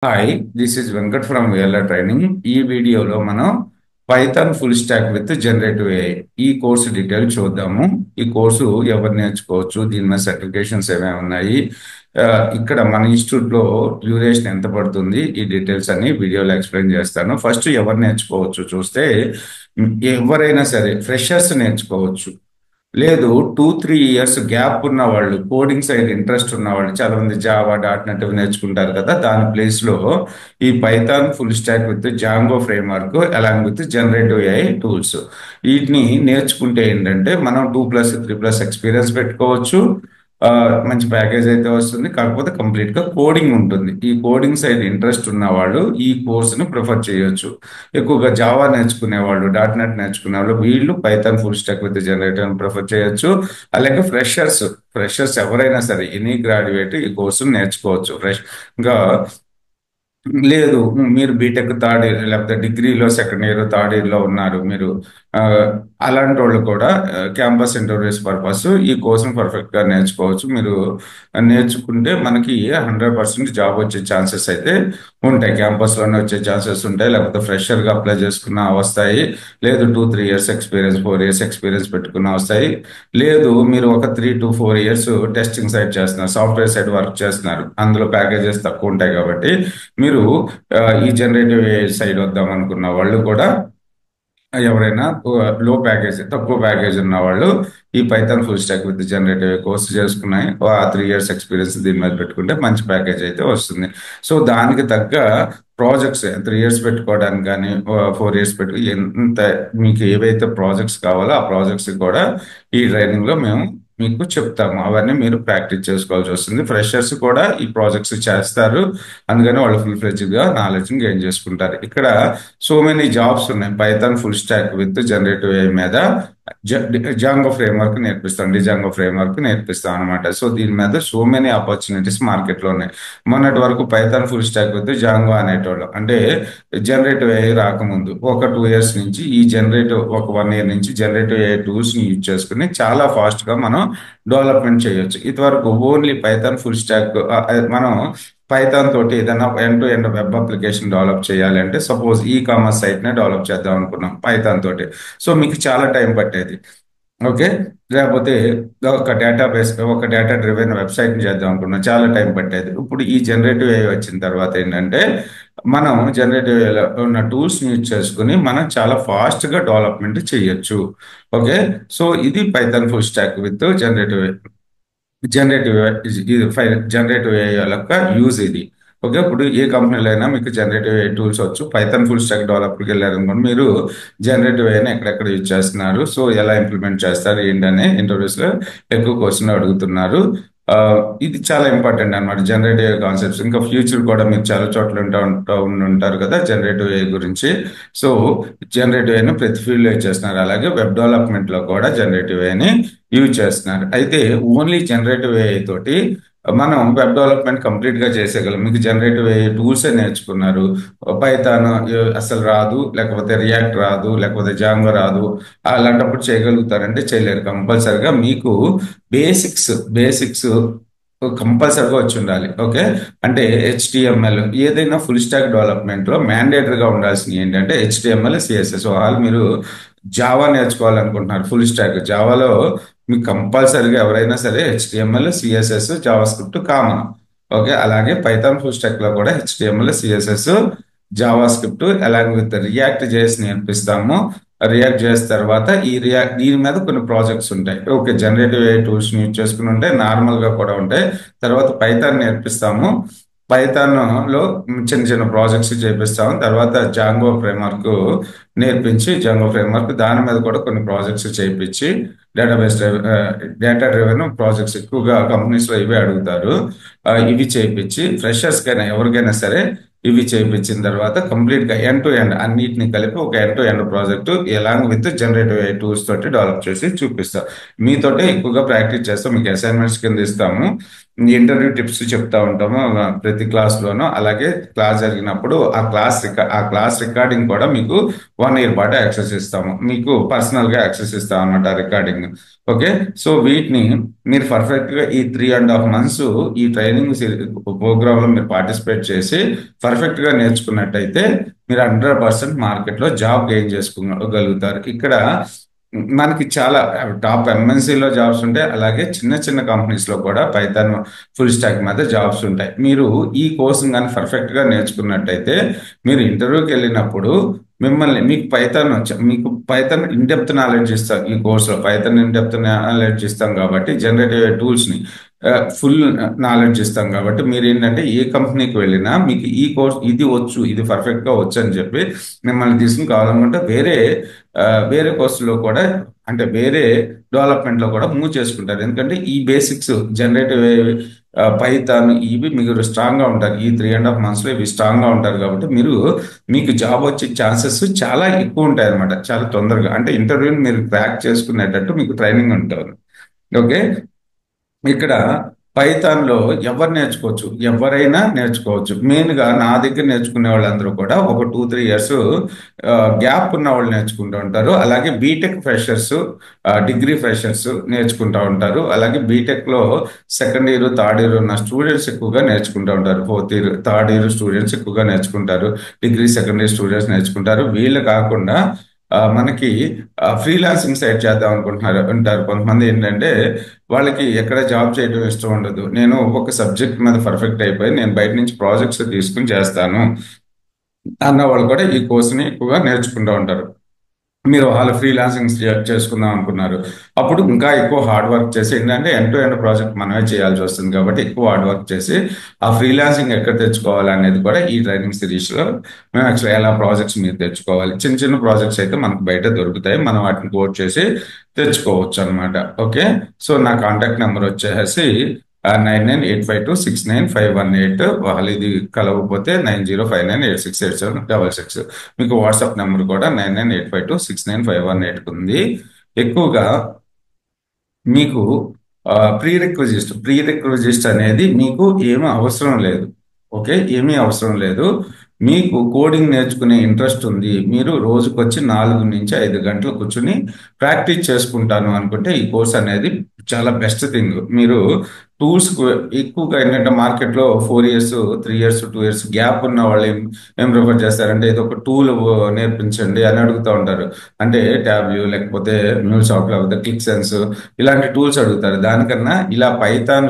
Hi, this is Venkat from VLR training. ఈ వీడియోలో మనం Python full stack with generative AI ఈ కోర్సు డీటెయిల్ చూద్దాము. ఈ కోర్సు ఎవరు నేర్చుకోవచ్చు, దీని మీద సర్టిఫికేషన్స్ ఏమేమి ఉన్నాయి, ఆ, ఇక్కడ మన ఇన్స్టిట్యూట్ లో డ్యూరేషన్ ఎంత పడుతుంది, ఈ డీటెయిల్స్ అన్ని వీడియోలో ఎక్స్ప్లెయిన్ చేస్తాను. ఫస్ట్ ఎవరు నేర్చుకోవచ్చు చూస్తే, ఎవరైనా సరే ఫ్రెషర్స్ నేర్చుకోవచ్చు. లేదు, 2-3 ఇయర్స్ గ్యాప్ ఉన్న వాళ్ళు, కోడింగ్ సైడ్ ఇంట్రెస్ట్ ఉన్న వాళ్ళు, చాలా మంది జావా .NET నేర్చుకుంటారు కదా, దాని ప్లేస్ లో ఈ Python full stack with Django frame work along with generative AI tools, వీటిని నేర్చుకుంటే ఏంటంటే మనం 2+3+ ఎక్స్పీరియన్స్ పెట్టుకోవచ్చు. ఆ, మంచి ప్యాకేజ్ అయితే వస్తుంది. కాకపోతే కంప్లీట్ గా కోడింగ్ ఉంటుంది. ఈ కోడింగ్ సైడ్ ఇంట్రెస్ట్ ఉన్న వాళ్ళు ఈ కోర్సుని ప్రిఫర్ చేయొచ్చు. ఎక్కువగా జావా నేర్చుకునే వాళ్ళు, .NET నేర్చుకునే వాళ్ళు, వీళ్ళు Python full stack with generator prefer చేయొచ్చు. అలాగే ఫ్రెషర్స్ ఎవరైనా సరే, ఎనీ గ్రాడ్యుయేట్ ఈ కోర్సును నేర్చుకోవచ్చు. ఇంకా లేదు, మీరు బీటెక్ థర్డ్ ఇయర్ లేకపోతే డిగ్రీలో సెకండ్ ఇయర్ థర్డ్ ఇయర్ లో ఉన్నారు మీరు, ఆ, అలాంటి వాళ్ళు కూడా క్యాంపస్ ఇంటర్వ్యూస్ పర్పస్ ఈ కోర్సును పర్ఫెక్ట్ గా నేర్చుకోవచ్చు. మీరు నేర్చుకుంటే మనకి 100% జాబ్ వచ్చే ఛాన్సెస్ అయితే ఉంటాయి. క్యాంపస్ లోనే వచ్చే ఛాన్సెస్ ఉంటాయి, లేకపోతే ఫ్రెషర్ గా అప్లై చేసుకున్న వస్తాయి. లేదు, 2-3 ఇయర్స్ ఎక్స్పీరియన్స్, 4 ఇయర్స్ ఎక్స్పీరియన్స్ పెట్టుకున్న వస్తాయి. లేదు, మీరు ఒక 3-4 ఇయర్స్ టెస్టింగ్ సైడ్ చేస్తున్నారు, సాఫ్ట్వేర్ సైడ్ వర్క్ చేస్తున్నారు, అందులో ప్యాకేజెస్ తక్కువ ఉంటాయి కాబట్టి మీరు ఈ జనరేటివ్ సైడ్ వద్దాం అనుకున్న వాళ్ళు కూడా, ఎవరైనా లో ప్యాకేజ్, తక్కువ ప్యాకేజ్ ఉన్న వాళ్ళు ఈ Python full stack with generative course చేసుకున్నాయి, 3 ఇయర్స్ ఎక్స్పీరియన్స్ దీని మీద పెట్టుకుంటే మంచి ప్యాకేజ్ అయితే వస్తుంది. సో దానికి తగ్గ ప్రాజెక్ట్స్ 3 ఇయర్స్ పెట్టుకోవడానికి కానీ, 4 ఇయర్స్ పెట్టు, ఎంత మీకు ఏవైతే ప్రాజెక్ట్స్ కావాలో ఆ ప్రాజెక్ట్స్ కూడా ఈ ట్రైనింగ్ లో మేము మీకు చెప్తాము. అవన్నీ మీరు ప్రాక్టీస్ చేసుకోవాల్సి వస్తుంది. ఫ్రెషర్స్ కూడా ఈ ప్రాజెక్ట్స్ చేస్తారు, అందుకని వాళ్ళు ఫుల్ ఫ్లెడ్జ్డ్ గా నాలెడ్జ్ గెయిన్ చేసుకుంటారు. ఇక్కడ సో మెనీ జాబ్స్ ఉన్నాయి Python full stack with generative AI మీద. జాంగో ఫ్రేమ్ వర్క్ నేర్పిస్తాం, డిజాంగో ఫ్రేమ్ వర్క్ నేర్పిస్తాం అనమాట. సో దీని మీద సో మెనీ ఆపర్చునిటీస్ మార్కెట్ లో ఉన్నాయి. మొన్నటి వరకు Python full stack with Django అనేటోళ్ళు, అంటే జనరేటివ్ ఏఐ రాకముందు ఒక 2 ఇయర్స్ నుంచి, ఈ జనరేటివ్ ఒక 1 ఇయర్ నుంచి జనరేటివ్ ఏఐ టూల్స్ ని యూజ్ చేసుకుని చాలా ఫాస్ట్ గా మనం డెవలప్మెంట్ చేయొచ్చు. ఇదివరకు ఓన్లీ పైథాన్ ఫుల్ స్టాక్, మనం పైథాన్ తోటి ఏదైనా end to end web application develop చేయాలి అంటే, సపోజ్ ఈ కామర్స్ సైట్ నే డెవలప్ చేద్దాం అనుకున్నాం పైథాన్ తోటి, సో మీకు చాలా టైం పట్టేది. ఓకే, లేకపోతే ఒక డేటా డ్రివెన్ వెబ్సైట్ చేద్దాం అనుకున్నాం, చాలా టైం పట్టేది. ఇప్పుడు ఈ జనరేటివ్ ఏఐ వచ్చిన తర్వాత ఏంటంటే, మనం జనరేటివ్ ఏఐలో ఉన్న టూల్స్ యూజ్ చేసుకుని మనం చాలా ఫాస్ట్ గా డెవలప్మెంట్ చేయొచ్చు. ఓకే, సో ఇది Python full stack with generative generative generative AI యొక్క యూజ్ ఇది. ఓకే, ఇప్పుడు ఏ కంపెనీలో అయినా మీకు జనరేటివ్ ఏఐ టూల్స్ వచ్చు. పైథాన్ ఫుల్ స్టాక్ డెవలపర్కి వెళ్ళారనుకోండి, మీరు జనరేటివ్ ఏఐని ఎక్కడెక్కడ యూజ్ చేస్తున్నారు, సో ఎలా ఇంప్లిమెంట్ చేస్తారు ఏంటనే ఇంటర్వ్యూస్ లో ఎక్కువ క్వశ్చన్ అడుగుతున్నారు. ఆ, ఇది చాలా ఇంపార్టెంట్ అన్నమాట జనరేటివ్ కాన్సెప్ట్స్. ఇంకా ఫ్యూచర్ కూడా మీరు చాలా చోట్ల ఉంటారు కదా జనరేటివ్ ఏఐ గురించి. సో జనరేటివ్ ఏఐని ప్రతి ఫీల్డ్ లో చేస్తున్నారు. అలాగే వెబ్ డెవలప్మెంట్ లో కూడా జనరేటివ్ ఏఐని యూజ్ చేస్తున్నారు. అయితే ఓన్లీ జనరేటివ్ ఏఐ తోటి మనం వెబ్ డెవలప్మెంట్ కంప్లీట్ గా చేసేయగలం. మీకు జనరేటివ్ ఏఐ టూల్సే నేర్చుకున్నారు, పైథాన్ అసలు రాదు, లేకపోతే రియాక్ట్ రాదు, లేకపోతే జాంగో రాదు, అలాంటప్పుడు చేయగలుగుతారంటే చేయలేరు. కంపల్సరిగా మీకు బేసిక్స్ బేసిక్స్ కంపల్సరిగా వచ్చి ఉండాలి. ఓకే, అంటే HTML, ఏదైనా ఫుల్ స్టాక్ డెవలప్మెంట్ లో మ్యాండేటరీగా ఉండాల్సింది ఏంటంటే HTML, CSS. వాళ్ళు మీరు జావా నేర్చుకోవాలనుకుంటున్నారు, ఫుల్ స్టాక్ జావాలో మీకు కంపల్సరీగా ఎవరైనా సరే HTML, CSS, Java script common. Okay, అలాగే పైథాన్ ఫుల్ స్టాక్ లో కూడా HTML, CSS, Java script along with react చేసి నేర్పిస్తాము. రియాక్ట్ చేసిన తర్వాత దీని మీద కొన్ని ప్రాజెక్ట్స్ ఉంటాయి. Okay, generative AI tools use చేసుకుని ఉంటాయి, నార్మల్ గా కూడా ఉంటాయి. తర్వాత పైథాన్ నేర్పిస్తాము, పైథాన్ లో చిన్న చిన్న ప్రాజెక్ట్స్ చేపిస్తాము. తర్వాత జాంగో ఫ్రేమ్వర్క్ నేర్పించి, జాంగో ఫ్రేమ్వర్క్ దాని మీద కూడా కొన్ని ప్రాజెక్ట్స్ చేయించి, డేటాబేస్ డేటా డ్రివెన్ ప్రాజెక్ట్స్ ఎక్కువగా కంపెనీస్ లో ఇవే అడుగుతారు. ఇవి చేయించి ఫ్రెషర్స్ కైనా ఎవరికైనా సరే ఇవి చేయించిన తర్వాత కంప్లీట్ గా ఎండ్ టు ఎండ్ అన్నిటిని కలిపి ఒక end to end project along with generative AI tools తోటి డెవలప్ చేసి చూపిస్తాం. మీతోటే ఎక్కువగా ప్రాక్టీస్ చేస్తాం, మీకు అసైన్మెంట్స్ కింద ఇస్తాము. ఇంటర్వ్యూ టిప్స్ చెప్తా ఉంటాము ప్రతి క్లాస్లోనూ. అలాగే క్లాస్ జరిగినప్పుడు ఆ క్లాస్ రికార్డింగ్ కూడా మీకు 1 ఇయర్ పాటు యాక్సెస్ ఇస్తాము. మీకు పర్సనల్గా యాక్సెస్ ఇస్తాం అన్నమాట రికార్డింగ్. ఓకే. సో వీటిని మీరు పర్ఫెక్ట్గా ఈ 3.5 months ఈ ట్రైనింగ్ ప్రోగ్రాంలో మీరు పార్టిసిపేట్ చేసి పర్ఫెక్ట్గా నేర్చుకున్నట్టయితే మీరు 100% మార్కెట్లో జాబ్ గెయిన్ చేసుకోగలుగుతారు. ఇక్కడ మనకి చాలా టాప్ ఎంఎన్సీలో జాబ్స్ ఉంటాయి. అలాగే చిన్న చిన్న కంపెనీస్లో కూడా పైథాన్ ఫుల్ స్టాక్ మీద జాబ్స్ ఉంటాయి. మీరు ఈ కోర్సును కానీ పర్ఫెక్ట్గా నేర్చుకున్నట్టయితే మీరు ఇంటర్వ్యూకి వెళ్ళినప్పుడు మీకు పైథాన్ ఇన్ డెప్త్ నాలెడ్జ్ ఇస్తాం. ఈ కోర్సులో పైథాన్ ఇన్ డెప్త్ నాలెడ్జ్ ఇస్తాం కాబట్టి జనరేటివ్ టూల్స్ని ఫుల్ నాలెడ్జ్ ఇస్తాం కాబట్టి మీరు ఏంటంటే ఏ కంపెనీకి వెళ్ళినా మీకు ఈ కోర్స్ ఇది వచ్చు, ఇది పర్ఫెక్ట్గా వచ్చు అని చెప్పి మిమ్మల్ని తీసుకుని కావాలనుకుంటే వేరే కోర్సులో కూడా, అంటే వేరే డెవలప్మెంట్లో కూడా మూవ్ చేసుకుంటారు. ఎందుకంటే ఈ బేసిక్స్ జనరేటివ్ పైథాన్ ఇవి మీరు స్ట్రాంగ్గా ఉంటారు. ఈ 3.5 monthsలో ఇవి స్ట్రాంగ్గా ఉంటారు కాబట్టి మీకు జాబ్ వచ్చే ఛాన్సెస్ చాలా ఎక్కువ ఉంటాయి అనమాట. చాలా తొందరగా, అంటే ఇంటర్వ్యూని మీరు క్రాక్ చేసుకునేటట్టు మీకు ట్రైనింగ్ ఉంటుంది. ఓకే. ఇక్కడ పైథాన్లో ఎవరైనా నేర్చుకోవచ్చు. మెయిన్గా నా దగ్గర నేర్చుకునే వాళ్ళందరూ కూడా ఒక 2-3 years గ్యాప్ ఉన్న వాళ్ళు నేర్చుకుంటూ ఉంటారు. అలాగే బీటెక్ ఫ్రెషర్స్, డిగ్రీ ఫ్రెషర్స్ నేర్చుకుంటూ ఉంటారు. అలాగే బీటెక్లో సెకండ్ ఇయర్, థర్డ్ ఇయర్ ఉన్న స్టూడెంట్స్ ఎక్కువగా నేర్చుకుంటూ ఉంటారు. Fourth year, third year students ఎక్కువగా నేర్చుకుంటారు. డిగ్రీ సెకండ్ ఇయర్ స్టూడెంట్స్ నేర్చుకుంటారు. వీళ్ళు కాకుండా మనకి ఫ్రీలాన్సింగ్ సైట్ చేద్దాం ఉంటారు కొంతమంది. ఏంటంటే వాళ్ళకి ఎక్కడ జాబ్ చేయడం ఇష్టం ఉండదు. నేను ఒక సబ్జెక్ట్ మీద పర్ఫెక్ట్ అయిపోయి నేను బయట నుంచి ప్రాజెక్ట్స్ తీసుకుని చేస్తాను అన్న వాళ్ళు కూడా ఈ కోర్సుని ఎక్కువగా నేర్చుకుంటూ ఉంటారు. మీరు వాళ్ళు ఫ్రీలాన్సింగ్ చేసుకుందాం అనుకున్నారు, అప్పుడు ఇంకా ఎక్కువ హార్డ్ వర్క్ చేసి, ఏంటంటే ఎండ్ టు ఎండ్ ప్రాజెక్ట్ మనమే చేయాల్సి వస్తుంది కాబట్టి ఎక్కువ హార్డ్ వర్క్ చేసి ఆ ఫ్రీలాన్సింగ్ ఎక్కడ తెచ్చుకోవాలి అనేది కూడా ఈ ట్రైనింగ్ సిరీస్లో మేము యాక్చువల్లీ ఎలా ప్రాజెక్ట్స్ మీరు తెచ్చుకోవాలి. చిన్న చిన్న ప్రాజెక్ట్స్ అయితే మనకు బయట దొరుకుతాయి, మనం వాటిని కోడ్ చేసి తెచ్చుకోవచ్చు అనమాట. ఓకే. సో నా కాంటాక్ట్ నెంబర్ వచ్చేసి 9985269518. వాళ్ళు ఇది కలవకపోతే 9059868766. మీకు వాట్సాప్ నెంబర్ కూడా 9985269518 ఉంది. ఎక్కువగా మీకు ప్రీ రిక్విజిస్ట్ అనేది మీకు ఏమీ అవసరం లేదు. ఓకే. ఏమీ అవసరం లేదు. మీకు కోడింగ్ నేర్చుకునే ఇంట్రెస్ట్ ఉంది, మీరు రోజుకొచ్చి 4 నుంచి 5 గంటలు కూర్చుని ప్రాక్టీస్ చేసుకుంటాను అనుకుంటే ఈ కోర్స్ అనేది చాలా బెస్ట్ థింగ్. మీరు టూల్స్ ఎక్కువగా ఏంటంటే మార్కెట్లో 4 years, 3 years, 2 years గ్యాప్ ఉన్న వాళ్ళు ఏం ప్రిఫర్ చేస్తారంటే ఏదో ఒక టూల్ నేర్పించండి అని అడుగుతూ ఉంటారు. అంటే ట్యాబ్లు, లేకపోతే మ్యూల్సాఫ్ట్, లేకపోతే క్లిక్ సెన్స్, ఇలాంటి టూల్స్ అడుగుతారు. దానికన్నా ఇలా Python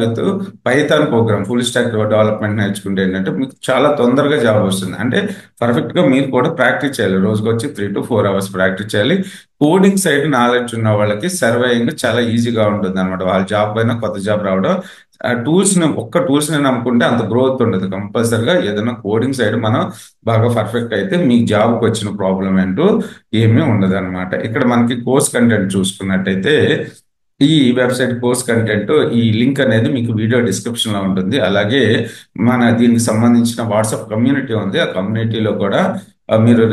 program full stack development నేర్చుకుంటే ఏంటంటే మీకు చాలా తొందరగా జాబ్ వస్తుంది. అంటే పర్ఫెక్ట్గా మీరు కూడా ప్రాక్టీస్ చేయాలి. రోజుకి వచ్చి 3 to 4 hours ప్రాక్టీస్ చేయాలి. కోడింగ్ సైడ్ నాలెడ్జ్ ఉన్న వాళ్ళకి సర్వైయింగ్ చాలా ఈజీగా ఉంటుంది అనమాట. వాళ్ళ జాబ్ పైన కొత్త జాబ్ రావడం. టూల్స్ని నమ్ముకుంటే అంత గ్రోత్ ఉండదు. కంపల్సరిగా ఏదైనా కోడింగ్ సైడ్ మనం బాగా పర్ఫెక్ట్ అయితే మీ జాబ్కి వచ్చిన ప్రాబ్లం ఏంటో ఏమీ ఉండదు అనమాట. ఇక్కడ మనకి కోర్స్ కంటెంట్ చూసుకున్నట్టయితే ఈ వెబ్సైట్ కోర్స్ కంటెంట్, ఈ లింక్ అనేది మీకు వీడియో డిస్క్రిప్షన్లో ఉంటుంది. అలాగే దీనికి సంబంధించిన వాట్సాప్ కమ్యూనిటీ ఉంది. ఆ కమ్యూనిటీలో కూడా మీరు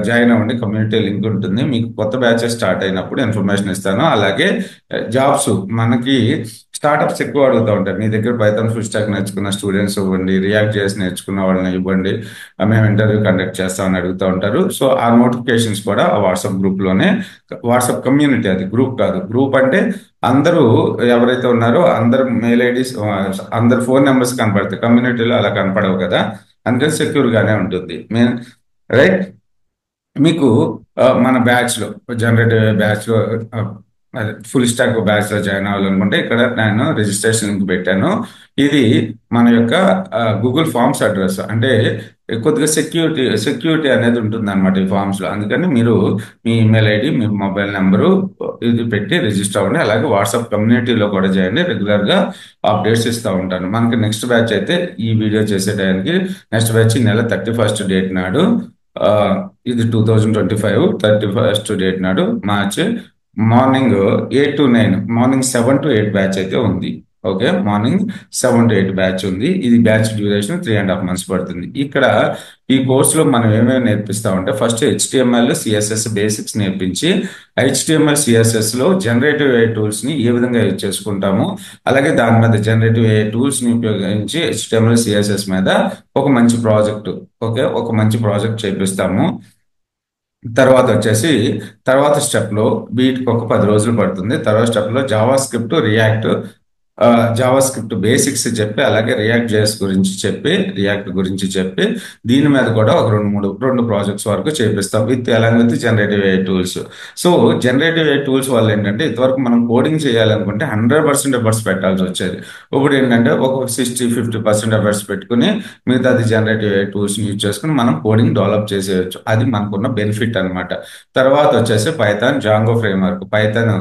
జాయిన్ అవ్వండి. కమ్యూనిటీ లింక్ ఉంటుంది. మీకు కొత్త బ్యాచెస్ స్టార్ట్ అయినప్పుడు ఇన్ఫర్మేషన్ ఇస్తాను. అలాగే జాబ్స్ మనకి స్టార్టప్స్ ఎక్కువ అడుగుతూ ఉంటారు. మీ దగ్గర పైథాన్ ఫుల్ స్టాక్ నేర్చుకున్న స్టూడెంట్స్ ఇవ్వండి, రియాక్ట్ చేసి నేర్చుకున్న వాళ్ళని ఇవ్వండి, మేము ఇంటర్వ్యూ కండక్ట్ చేస్తామని అడుగుతూ ఉంటారు. సో ఆ నోటిఫికేషన్స్ కూడా ఆ వాట్సాప్ గ్రూప్లోనే, వాట్సాప్ కమ్యూనిటీ, అది గ్రూప్ కాదు. గ్రూప్ అంటే అందరూ ఎవరైతే ఉన్నారో అందరు మెయిల్ ఐడీస్, అందరు ఫోన్ నెంబర్స్ కనపడతాయి. కమ్యూనిటీలో అలా కనపడవు కదా, అందుకని సెక్యూర్గానే ఉంటుంది. రైట్. మీకు మన బ్యాచ్లో, జనరేటివ్ బ్యాచ్లో, ఫుల్ స్టాక్ బ్యాచ్లో జాయిన్ అవ్వాలనుకుంటే ఇక్కడ నేను రిజిస్ట్రేషన్ లింక్ పెట్టాను. ఇది మన యొక్క గూగుల్ ఫామ్స్ అడ్రస్. అంటే కొద్దిగా సెక్యూరిటీ అనేది ఉంటుంది అనమాట ఈ ఫామ్స్లో. అందుకని మీరు మీ ఈమెయిల్ ఐడి, మీ మొబైల్ నెంబరు ఇది పెట్టి రిజిస్టర్ అవ్వండి. అలాగే వాట్సాప్ కమ్యూనిటీలో కూడా చేయండి. రెగ్యులర్గా అప్డేట్స్ ఇస్తూ ఉంటాను. మనకి నెక్స్ట్ బ్యాచ్ అయితే ఈ వీడియో చేసే టైంకి నెక్స్ట్ బ్యాచ్ ఈ నెల 31st డేట్ నాడు, ఇది 2025 31st డేట్ నాడు March, morning 8 to 9, morning 7 to 8 batch అయితే ఉంది. ఓకే, మార్నింగ్ 7 to 8 బ్యాచ్ ఉంది. ఇది బ్యాచ్ డ్యూరేషన్ 3.5 months పడుతుంది. ఇక్కడ ఈ కోర్సులో మనం ఏమేమి నేర్పిస్తామంటే ఫస్ట్ HTML CSS బేసిక్స్ నేర్పించి HTML CSS లో జనరేటివ్ AI టూల్స్ ని ఏ విధంగా యూజ్ చేసుకుంటాము, అలాగే దాని మీద జనరేటివ్ AI టూల్స్ ని ఉపయోగించి HTML CSS మీద ఒక మంచి ప్రాజెక్ట్, ఓకే, ఒక మంచి ప్రాజెక్ట్ చేపిస్తాము. తర్వాత వచ్చేసి తర్వాత స్టెప్ లో వీటికి ఒక 10 రోజులు పడుతుంది. తర్వాత స్టెప్ లో Java script, react, Java script basics చెప్పి, అలాగే రియాక్ట్ గురించి చెప్పి దీని మీద కూడా ఒక రెండు ప్రాజెక్ట్స్ వరకు చేపిస్తాం with generative AI tools. So generative AI tools వల్ల ఏంటంటే ఇంతవరకు మనం కోడింగ్ చేయాలనుకుంటే 100% ఎఫర్ట్స్ పెట్టాల్సి వచ్చేది. ఇప్పుడు ఏంటంటే ఒక 60-50% ఎఫర్ట్స్ పెట్టుకుని మిగతాది జనరేటివ్ AI టూల్స్ యూజ్ చేసుకుని మనం కోడింగ్ డెవలప్ చేసేయచ్చు. అది మనకున్న బెనిఫిట్ అన్నమాట. తర్వాత వచ్చేసి Python, Django framework. Python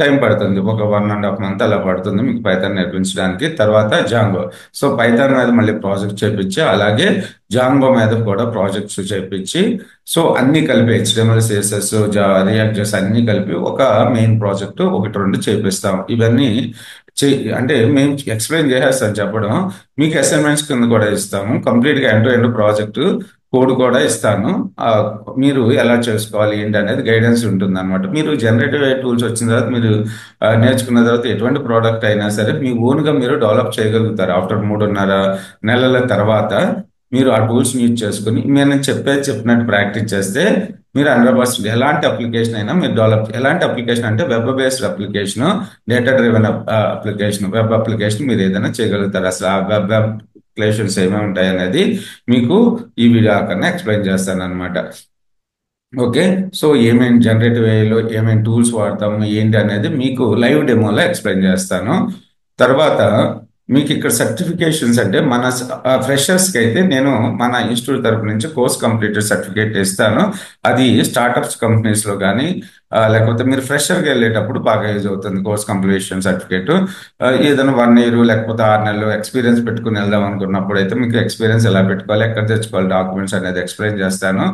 time పడుతుంది, ఒక 1.5 months అలా పడుతుంది మీకు పైథాన్ నేర్పించడానికి. తర్వాత జాంగో. సో పైథాన్ మీద మళ్ళీ ప్రాజెక్ట్ చేపించి, అలాగే జాంగో మీద కూడా ప్రాజెక్ట్స్ చేపించి, సో అన్ని కలిపి HTML CSS రియాక్ట్ చేసి అన్ని కలిపి ఒక మెయిన్ ప్రాజెక్ట్ ఒకటి రెండు చేపిస్తాం. ఇవన్నీ అంటే మేము ఎక్స్ప్లెయిన్ చేసేస్తాం చెప్పడం, మీకు అసైన్మెంట్స్ కింద కూడా ఇస్తాము. కంప్లీట్గా end to end project code కూడా ఇస్తాను. ఆ, మీరు ఎలా చేసుకోవాలి ఏంటి అనేది గైడెన్స్ ఉంటుంది అనమాట. మీరు జనరేటివ్ AI టూల్స్ వచ్చిన తర్వాత మీరు నేర్చుకున్న తర్వాత ఎటువంటి ప్రోడక్ట్ అయినా సరే మీ ఓన్గా మీరు డెవలప్ చేయగలుగుతారు. ఆఫ్టర్ 3.5 నెలల తర్వాత మీరు ఆ టూల్స్ యూజ్ చేసుకుని నేను చెప్పినట్టు ప్రాక్టీస్ చేస్తే మీరు 100% ఎలాంటి అప్లికేషన్ అయినా మీరు డెవలప్. ఎలాంటి అప్లికేషన్ అంటే web based application, data driven application, web application మీరు ఏదైనా చేయగలుగుతారు. అసలు ఆ వెబ్ అప్లికేషన్స్ ఏమేమి ఉంటాయి అనేది మీకు ఈ వీడియో కన్నా ఎక్స్ప్లెయిన్ చేస్తాను అనమాట. ఓకే, సో ఏమేమి జనరేటివ్ ఏఐలో ఏమేమి టూల్స్ వాడతాము ఏంటి అనేది మీకు లైవ్ డెమోలో ఎక్స్ప్లెయిన్ చేస్తాను. తర్వాత మీకు ఇక్కడ సర్టిఫికేషన్స్ అంటే మన ఫ్రెషర్స్కి అయితే నేను మన ఇన్స్టిట్యూట్ తరపు నుంచి కోర్స్ కంప్లీటెడ్ సర్టిఫికేట్ ఇస్తాను. అది స్టార్టప్స్ కంపెనీస్లో కానీ లేకపోతే మీరు ఫ్రెషర్కి వెళ్ళేటప్పుడు బాగా యూజ్ అవుతుంది కోర్స్ కంప్లీషన్ సర్టిఫికేట్. ఏదైనా 1 year లేకపోతే 6 నెలలు ఎక్స్పీరియన్స్ పెట్టుకుని వెళ్దాం అనుకున్నప్పుడు అయితే మీకు ఎక్స్పీరియన్స్ ఎలా పెట్టుకోవాలి, ఎక్కడ తెచ్చుకోవాలి డాక్యుమెంట్స్ అనేది ఎక్స్ప్లెయిన్ చేస్తాను.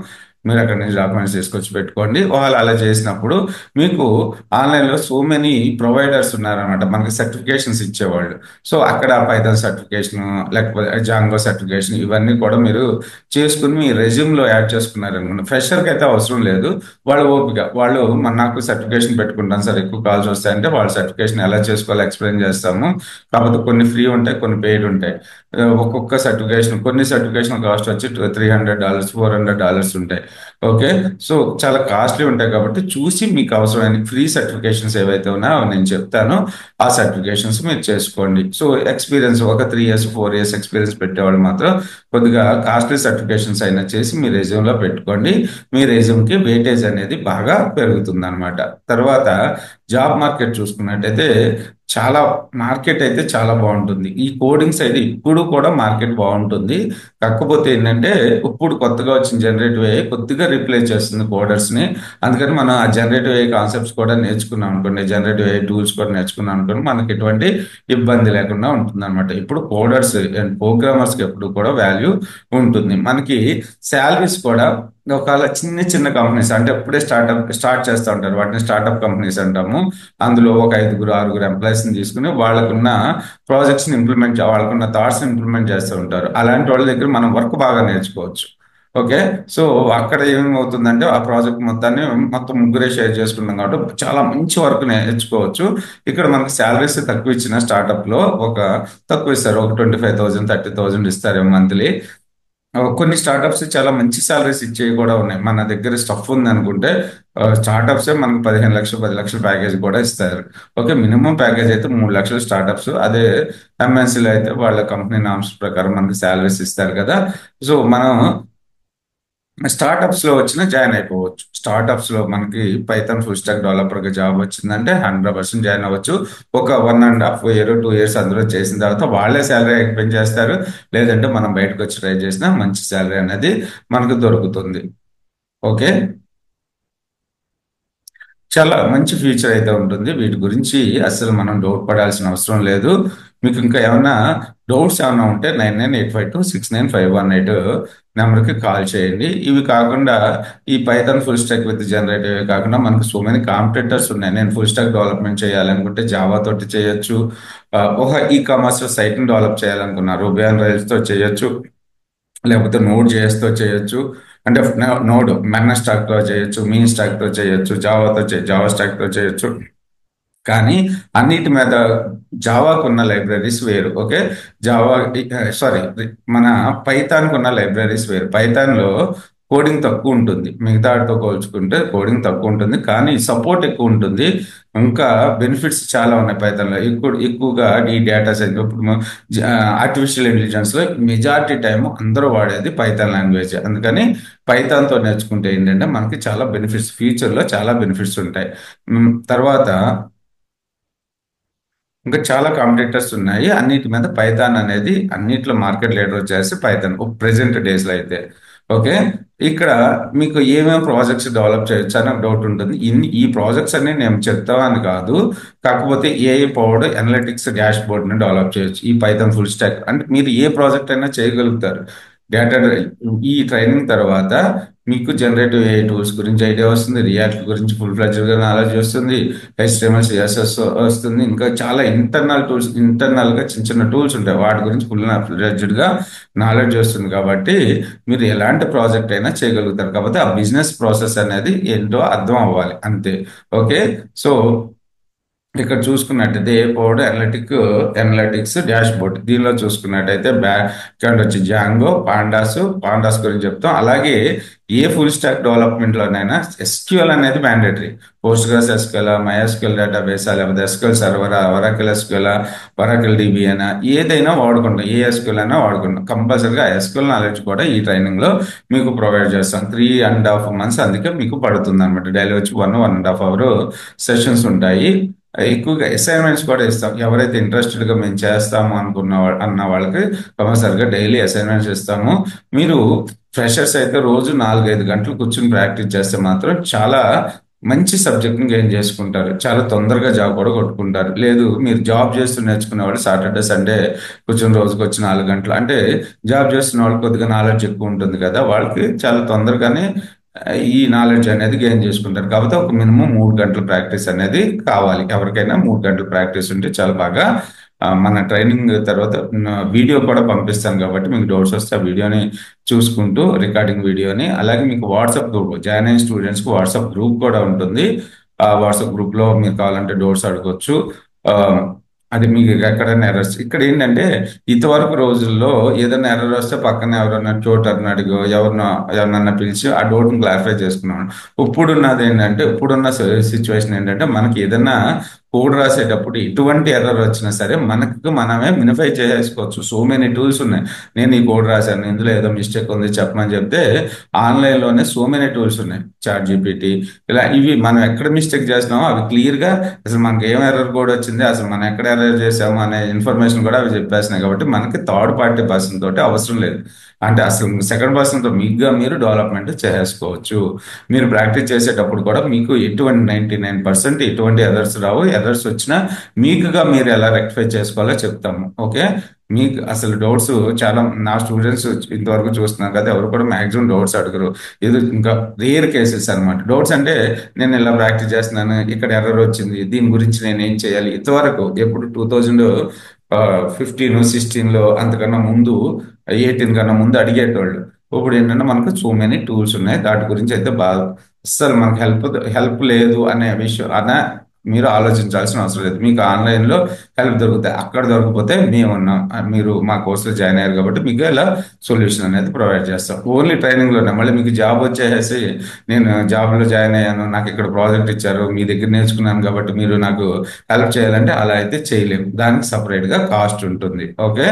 మీరు అక్కడ నుంచి డాక్యుమెంట్స్ తీసుకొచ్చి పెట్టుకోండి. వాళ్ళు అలా చేసినప్పుడు మీకు ఆన్లైన్లో సో మెనీ ప్రొవైడర్స్ ఉన్నారనమాట మనకి సర్టిఫికేషన్స్ ఇచ్చేవాళ్ళు. సో అక్కడ పైథాన్ సర్టిఫికేషన్, లేకపోతే జాంగో సర్టిఫికేషన్, ఇవన్నీ కూడా మీరు చేసుకుని మీ రెజ్యూమ్లో యాడ్ చేసుకున్నారనుకోండి. ఫ్రెషర్కి అయితే అవసరం లేదు, వాళ్ళు ఓపిక వాళ్ళు నాకు సర్టిఫికేషన్ పెట్టుకుంటాను సార్ ఎక్కువ కాల్స్ వస్తాయంటే వాళ్ళ సర్టిఫికేషన్ ఎలా చేసుకోవాలో ఎక్స్ప్లెయిన్ చేస్తాము. కాకపోతే కొన్ని ఫ్రీ ఉంటాయి, కొన్ని పెయిడ్ ఉంటాయి. ఒక్కొక్క సర్టిఫికేషన్, కొన్ని సర్టిఫికేషన్ కాస్ట్ వచ్చి $300, $400 ఉంటాయి. ఓకే, సో చాలా కాస్ట్లీ ఉంటాయి కాబట్టి చూసి మీకు అవసరమైన ఫ్రీ సర్టిఫికేషన్స్ ఏవైతే ఉన్నాయో అవి నేను చెప్తాను. ఆ సర్టిఫికేషన్స్ మీరు చేసుకోండి. సో ఎక్స్పీరియన్స్ ఒక 3 years 4 years ఎక్స్పీరియన్స్ పెట్టేవాళ్ళు మాత్రం కొద్దిగా కాస్ట్లీ సర్టిఫికేషన్స్ అయినా చేసి మీ రెజ్యూమ్లో పెట్టుకోండి. మీ రెజ్యూమ్కి వెయిటేజ్ అనేది బాగా పెరుగుతుంది అనమాట. తర్వాత జాబ్ మార్కెట్ చూసుకున్నట్టయితే చాలా మార్కెట్ అయితే చాలా బాగుంటుంది. ఈ కోడింగ్ సైడ్ ఇప్పుడు కూడా మార్కెట్ బాగుంటుంది. కాకపోతే ఏంటంటే ఇప్పుడు కొత్తగా వచ్చిన జనరేటివ్ AI కొద్దిగా రిప్లేస్ చేస్తుంది కోడర్స్ ని. అందుకని మనం ఆ జనరేటివ్ AI కాన్సెప్ట్స్ కూడా నేర్చుకున్నాం అనుకోండి, జనరేటివ్ AI టూల్స్ కూడా నేర్చుకున్నాం అనుకోండి, మనకి ఎటువంటి ఇబ్బంది లేకుండా ఉంటుంది అనమాట. ఇప్పుడు కోడర్స్ అండ్ ప్రోగ్రామర్స్ కి ఎప్పుడు కూడా వాల్యూ ఉంటుంది. మనకి శాలరీస్ కూడా ఒకవేళ చిన్న చిన్న కంపెనీస్ అంటే ఇప్పుడే స్టార్ట్ చేస్తూ ఉంటారు, వాటిని స్టార్ట్అప్ కంపెనీస్ అంటాము. అందులో ఒక 5-6 ఎంప్లాయీస్ ని తీసుకుని వాళ్ళకున్న ప్రాజెక్ట్స్ ని వాళ్ళకున్న థాట్స్ ని ఇంప్లిమెంట్ చేస్తూ ఉంటారు. అలాంటి వాళ్ళ దగ్గర మనం వర్క్ బాగా నేర్చుకోవచ్చు. ఓకే, సో అక్కడ ఏమవుతుందంటే ఆ ప్రాజెక్ట్ మొత్తం ముగ్గురే షేర్ చేసుకున్నాం కాబట్టి చాలా మంచి వర్క్ నేర్చుకోవచ్చు. ఇక్కడ మనకి శాలరీస్ తక్కువ ఇచ్చిన స్టార్ట్అప్ లో తక్కువ ఇస్తారు, ఒక 25,000 30,000 ఇస్తారు మంత్లీ. కొన్ని స్టార్టప్స్ చాలా మంచి సాలరీస్ ఇచ్చేవి కూడా ఉన్నాయి. మన దగ్గర స్టఫ్ ఉంది అనుకుంటే స్టార్టప్స్ మనకు 15 లక్షలు 10 లక్షల ప్యాకేజ్ కూడా ఇస్తారు. ఓకే, మినిమం ప్యాకేజ్ అయితే 3 లక్షలు స్టార్టప్స్. అదే ఎంఎన్సీలో అయితే వాళ్ళ కంపెనీ నామ్స్ ప్రకారం మనకి సాలరీస్ ఇస్తారు కదా. సో మనం స్టార్టప్స్ లో వచ్చినా జాయిన్ అయిపోవచ్చు. స్టార్టప్స్ లో మనకి పైథాన్ ఫుల్ స్టాక్ డెవలపర్ గా జాబ్ వచ్చిందంటే 100% జాయిన్ అవ్వచ్చు. ఒక 1.5 year 2 years అందులో చేసిన తర్వాత వాళ్ళే శాలరీ ఎక్స్పెక్ట్ చేస్తారు. లేదంటే మనం బయటకు వచ్చి ట్రై చేసినా మంచి శాలరీ అనేది మనకు దొరుకుతుంది. ఓకే, చాలా మంచి ఫ్యూచర్ అయితే ఉంటుంది. వీటి గురించి అస్సలు మనం డౌట్ పడాల్సిన అవసరం లేదు. మీకు ఇంకా ఏమైనా డౌట్స్ ఏమైనా ఉంటే 9985269518 నెంబర్కి కాల్ చేయండి. ఇవి కాకుండా ఈ Python full stack with generative కాకుండా మనకు సో మెనీ కాంపిటేటర్స్ ఉన్నాయి. నేను ఫుల్ స్టాక్ డెవలప్మెంట్ చేయాలనుకుంటే జావా తోటి చేయొచ్చు. ఒక ఈ కామర్స్ సైట్ని డెవలప్ చేయాలనుకున్నా రూబీ ఆన్ రైల్స్తో చేయొచ్చు, లేకపోతే నోడ్ జేఎస్తో చేయొచ్చు. అంటే నోడ్ మెన్న స్టాక్తో చేయొచ్చు, మీన్ స్టాక్తో చేయొచ్చు, జావా స్టాక్తో చేయొచ్చు. కానీ అన్నిటి మీద జావాకు ఉన్న లైబ్రరీస్ వేరు. ఓకే, జావా సారీ మన పైథాన్కు ఉన్న లైబ్రరీస్ వేరు. పైథాన్లో కోడింగ్ తక్కువ ఉంటుంది, మిగతా వాటితో పోల్చుకుంటే కోడింగ్ తక్కువ ఉంటుంది, కానీ సపోర్ట్ ఎక్కువ ఉంటుంది. ఇంకా బెనిఫిట్స్ చాలా ఉన్నాయి పైథాన్లో. ఎక్కువగా ఈ డేటా సైన్స్, ఇప్పుడు ఆర్టిఫిషియల్ ఇంటెలిజెన్స్లో మెజారిటీ టైం అందరూ వాడేది పైథాన్ లాంగ్వేజ్. అందుకని పైథాన్తో నేర్చుకుంటే ఏంటంటే మనకి చాలా బెనిఫిట్స్, ఫ్యూచర్లో చాలా బెనిఫిట్స్ ఉంటాయి. తర్వాత ఇంకా చాలా కాంపిటేటర్స్ ఉన్నాయి. అన్నిటి మీద పైథాన్ అనేది అన్నిట్లో మార్కెట్ లీడర్ వచ్చేసి పైథాన్ ప్రెసెంట్ డేస్లో అయితే. ఓకే, ఇక్కడ మీకు ఏమేమి ప్రాజెక్ట్స్ డెవలప్ చేయొచ్చు అని డౌట్ ఉంటుంది. ఈ ప్రాజెక్ట్స్ అన్ని నేను చెప్తామని కాదు, కాకపోతే ఏఐ పవర్డ్ అనలిటిక్స్ డాష్ బోర్డ్ని డెవలప్ చేయొచ్చు ఈ పైథాన్ ఫుల్ స్టాక్. అంటే మీరు ఏ ప్రాజెక్ట్ అయినా చేయగలుగుతారు. డేటా ఈ ట్రైనింగ్ తర్వాత మీకు జనరేటివ్ ఏఐ టూల్స్ గురించి ఐడియా వస్తుంది, రియాక్ట్ గురించి ఫుల్ ఫ్లెడ్జ్డ్గా నాలెడ్జ్ వస్తుంది, HTML CSS వస్తుంది, ఇంకా చాలా ఇంటర్నల్గా చిన్న చిన్న టూల్స్ ఉంటాయి, వాటి గురించి ఫుల్ ఫ్లెడ్జ్డ్గా నాలెడ్జ్ వస్తుంది. కాబట్టి మీరు ఎలాంటి ప్రాజెక్ట్ అయినా చేయగలుగుతారు. కాబట్టి ఆ బిజినెస్ ప్రాసెస్ అనేది ఏంటో అర్థం అవ్వాలి అంతే. ఓకే, సో ఇక్కడ చూసుకున్నట్టయితే ఏ పవర్డ్ అనలిటిక్స్ డాష్ బోర్డ్, దీనిలో చూసుకున్నట్టయితే బ్యాక్ ఎండ్ వచ్చి జాంగో, పాండాస్ గురించి చెప్తాం. అలాగే ఏ ఫుల్ స్టాక్ డెవలప్మెంట్లోనైనా ఎస్క్యూఎల్ అనేది mandatory. Post SQL, MySQL database, లేకపోతే ఎస్క్యూఎల్ సర్వర్, వరాకిల్ DB అయినా ఏదైనా వాడుకుంటాం, ఏ ఎస్క్యూఎల్ అయినా వాడుకుంటాం. కంపల్సరీగా ఎస్క్యూఎల్ నాలెడ్జ్ కూడా ఈ ట్రైనింగ్లో మీకు ప్రొవైడ్ చేస్తాం. 3.5 months అందుకే మీకు పడుతుంది అనమాట. డైలీ వచ్చి 1.5 hour సెషన్స్ ఉంటాయి. ఎక్కువగా అసైన్మెంట్స్ కూడా ఇస్తాం. ఎవరైతే ఇంట్రెస్టెడ్గా మేము చేస్తాము అన్న వాళ్ళకి కంపల్సరిగా డైలీ అసైన్మెంట్స్ ఇస్తాము. మీరు ఫ్రెషర్స్ అయితే రోజు 4-5 గంటలు కూర్చుని ప్రాక్టీస్ చేస్తే మాత్రం చాలా మంచి సబ్జెక్ట్ని గెయిన్ చేసుకుంటారు, చాలా తొందరగా జాబ్ కూడా కొట్టుకుంటారు. లేదు మీరు జాబ్ చేస్తూ నేర్చుకునే వాళ్ళు సాటర్డే సండే కూర్చొని రోజుకి వచ్చి 4 గంటలు, అంటే జాబ్ చేస్తున్న వాళ్ళకి కొద్దిగా నాలెడ్జ్ ఎక్కువ ఉంటుంది కదా, వాళ్ళకి చాలా తొందరగానే ఈ నాలెడ్జ్ అనేది గెయిన్ చేసుకుంటారు. కాబట్టి ఒక మినిమం 3 గంటల ప్రాక్టీస్ అనేది కావాలి. ఎవరికైనా 3 గంటల ప్రాక్టీస్ ఉంటే చాలా బాగా మన ట్రైనింగ్ తర్వాత వీడియో కూడా పంపిస్తాను. కాబట్టి మీకు డౌట్స్ వస్తే ఆ వీడియోని చూసుకుంటూ రికార్డింగ్ వీడియోని, అలాగే మీకు వాట్సాప్ గ్రూప్ జాయిన్ అయిన స్టూడెంట్స్కి వాట్సాప్ గ్రూప్ కూడా ఉంటుంది. ఆ వాట్సాప్ గ్రూప్లో మీరు కావాలంటే డౌట్స్ అడగొచ్చు. ఆ, అది మీకు ఎక్కడైనా ఎర్రర్స్, ఇక్కడ ఏంటంటే ఇంతవరకు రోజుల్లో ఏదైనా ఎర్రర్ వస్తే పక్కన ఎవరన్నా ట్యూటర్ని అడిగో ఎవరినన్నా పిలిచి ఆ డౌట్ని క్లారిఫై చేసుకున్నాను. ఇప్పుడున్న సిచ్యువేషన్ ఏంటంటే మనకి ఏదైనా కోడ్ రాసేటప్పుడు ఎటువంటి ఎర్రర్ వచ్చినా సరే మనకు మనమే మినిఫై చేసుకోవచ్చు. సో మెనీ టూల్స్ ఉన్నాయి. నేను ఈ కోడ్ రాశాను, ఇందులో ఏదో మిస్టేక్ ఉంది చెప్పమని చెప్తే ఆన్లైన్లోనే సో మెనీ టూల్స్ ఉన్నాయి. ChatGPT ఇలా ఇవి మనం ఎక్కడ మిస్టేక్ చేస్తున్నామో అవి క్లియర్గా అసలు మనకి ఏం ఎర్రర్ కోడ్ వచ్చింది, అసలు మనం ఎక్కడ ఎర్రర్ చేసాము అనే ఇన్ఫర్మేషన్ కూడా అవి చెప్పేస్తున్నాయి. కాబట్టి మనకి థర్డ్ పార్టీ పర్సన్ తోటి అవసరం లేదు. అంటే అసలు సెకండ్ పర్సన్తో మీకుగా మీరు డెవలప్మెంట్ చేసుకోవచ్చు. మీరు ప్రాక్టీస్ చేసేటప్పుడు కూడా మీకు ఎటువంటి 99% ఎటువంటి ఎర్రర్స్ రావు. ఎర్రర్స్ వచ్చినా మీకుగా మీరు ఎలా రెక్టిఫై చేసుకోవాలో చెప్తాము. ఓకే, మీకు అసలు డౌట్స్ చాలా, నా స్టూడెంట్స్ ఇంతవరకు చూస్తున్నాను కదా, ఎవరు కూడా మాక్సిమం డౌట్స్ అడగరు. ఇది ఇంకా రేర్ కేసెస్ అనమాట. డౌట్స్ అంటే నేను ఇలా ప్రాక్టీస్ చేస్తున్నాను, ఇక్కడ ఎర్రర్ వచ్చింది, దీని గురించి నేను ఏం చేయాలి. ఇంతవరకు ఎప్పుడు 2015-16లో అంతకన్నా ముందు 18 కన్నా ముందు అడిగేటోళ్ళు. ఇప్పుడు ఏంటంటే మనకు సో మెనీ టూల్స్ ఉన్నాయి, దాటి గురించి అయితే బాగా అస్సలు మనకు హెల్ప్ లేదు అనే విషయం మీరు ఆలోచించాల్సిన అవసరం లేదు. మీకు ఆన్లైన్లో హెల్ప్ దొరుకుతాయి. అక్కడ దొరకకపోతే మేమున్నాం, మీరు మా కోర్సులో జాయిన్ అయ్యారు కాబట్టి మీకు ఇలా సొల్యూషన్ అనేది ప్రొవైడ్ చేస్తాం. ఓన్లీ ట్రైనింగ్లోనే. మళ్ళీ మీకు జాబ్ వచ్చేసి నేను జాబ్లో జాయిన్ అయ్యాను, నాకు ఇక్కడ ప్రాజెక్ట్ ఇచ్చారు, మీ దగ్గర నేర్చుకున్నాను కాబట్టి మీరు నాకు హెల్ప్ చేయాలంటే అలా అయితే చేయలేము. దానికి సపరేట్గా కాస్ట్ ఉంటుంది. ఓకే,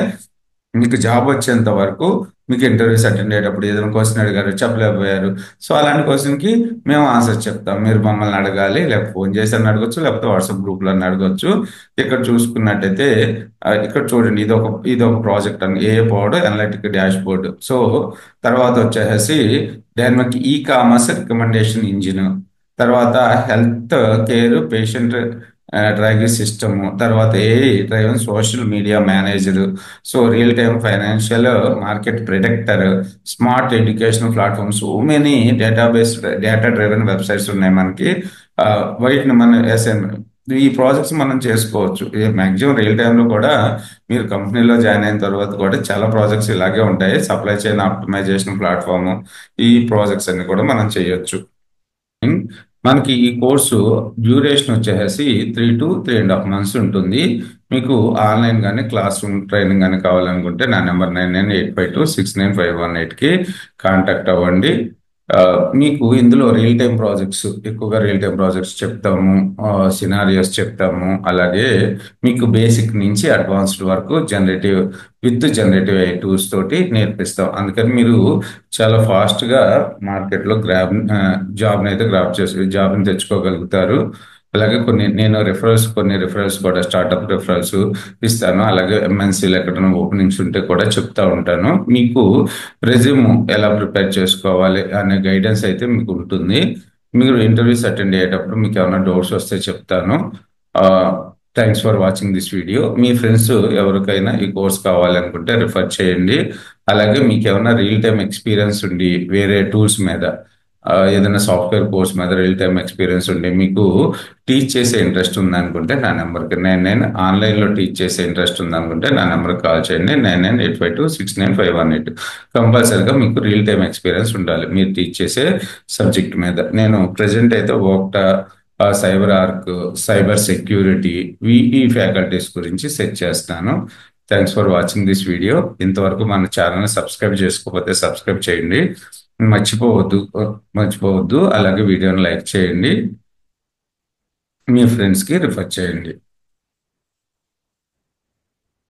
మీకు జాబ్ వచ్చేంత వరకు మీకు ఇంటర్వ్యూస్ అటెండ్ అయ్యేటప్పుడు ఏదైనా క్వశ్చన్ అడిగారు చెప్పలేకపోయారు, సో అలాంటి క్వశ్చన్కి మేము ఆన్సర్ చెప్తాం. మీరు మమ్మల్ని అడగాలి, లేకపోతే ఫోన్ చేసి అని అడగొచ్చు, లేకపోతే వాట్సాప్ గ్రూప్లో అని అడగొచ్చు. ఇక్కడ చూసుకున్నట్టయితే ఇక్కడ చూడండి, ఇది ఒక ప్రాజెక్ట్ అని AI powered analytic dashboard. So తర్వాత వచ్చేసి డైనమిక్ కామర్స్ రికమెండేషన్ ఇంజిన్, తర్వాత health care patient driving system, తర్వాత AI driven social media manager, so real time financial market predictor, smart education platforms, many database data driven websites ఉన్నాయి మనకి. ఆ, వాటిని మన ఈ ప్రాజెక్ట్స్ మనం చేసుకోవచ్చు. మ్యాక్సిమం రియల్ టైంలో కూడా మీరు కంపెనీలో జాయిన్ అయిన తర్వాత కూడా చాలా ప్రాజెక్ట్స్ ఇలాగే ఉంటాయి. సప్లై చైన్ ఆప్టిమైజేషన్ ప్లాట్ఫామ్, ఈ ప్రాజెక్ట్స్ అన్ని కూడా మనం చేయొచ్చు. ఉమ్, మనకి ఈ కోర్సు డ్యూరేషన్ వచ్చేసి 3 to 3.5 months ఉంటుంది. మీకు ఆన్లైన్ కానీ క్లాస్ రూమ్ ట్రైనింగ్ కానీ కావాలనుకుంటే నా నెంబర్ 9985269518కి కాంటాక్ట్ అవ్వండి. ఆ, మీకు ఇందులో రియల్ టైం ప్రాజెక్ట్స్, ఎక్కువగా రియల్ టైం ప్రాజెక్ట్స్ చెప్తాము, సినారియోస్ చెప్తాము, అలాగే మీకు బేసిక్ నుంచి అడ్వాన్స్డ్ వరకు జనరేటివ్ AI టూల్స్ తోటి నేర్పిస్తాం. అందుకని మీరు చాలా ఫాస్ట్గా మార్కెట్లో జాబ్ని అయితే జాబ్ని తెచ్చుకోగలుగుతారు. అలాగే కొన్ని రిఫరల్స్ కూడా, స్టార్టప్ రిఫరల్స్ ఇస్తాను. అలాగే ఎంఎన్సీలు ఎక్కడైనా ఓపెనింగ్స్ ఉంటే కూడా చెప్తా ఉంటాను. మీకు రెజ్యూమ్ ఎలా ప్రిపేర్ చేసుకోవాలి అనే గైడెన్స్ అయితే మీకు ఉంటుంది. మీరు ఇంటర్వ్యూస్ అటెండ్ అయ్యేటప్పుడు మీకు ఏమైనా డౌట్స్ వస్తే చెప్తాను. Thanks for watching this video. Me friends ఎవరికైనా ఈ కోర్స్ కావాలనుకుంటే రిఫర్ చేయండి. అలాగే మీకు ఏమైనా రియల్ టైం ఎక్స్పీరియన్స్ ఉండి వేరే టూల్స్ మీద, ఏదైనా సాఫ్ట్వేర్ కోర్స్ మీద రియల్ టైం ఎక్స్పీరియన్స్ ఉండి మీకు టీచ్ చేసే ఇంట్రెస్ట్ ఉందనుకుంటే నా నెంబర్కి ఆన్లైన్లో టీచ్ చేసే ఇంట్రెస్ట్ ఉందనుకుంటే నా నెంబర్కి కాల్ చేయండి. 9985269518. కంపల్సరీగా మీకు రియల్ టైం ఎక్స్పీరియన్స్ ఉండాలి మీరు టీచ్ చేసే సబ్జెక్ట్ మీద. నేను ప్రజెంట్ అయితే ఓక్టా, సైబర్ ఆర్క్, సైబర్ సెక్యూరిటీ, ఈ ఫ్యాకల్టీస్ గురించి సెట్ చేస్తాను. Thanks for watching this video. ఇంతవరకు మన ఛానల్ని సబ్స్క్రైబ్ చేసుకోకపోతే సబ్స్క్రైబ్ చేయండి. మర్చిపోవద్దు. అలాగే వీడియోని లైక్ చేయండి, మీ ఫ్రెండ్స్కి రిఫర్ చేయండి.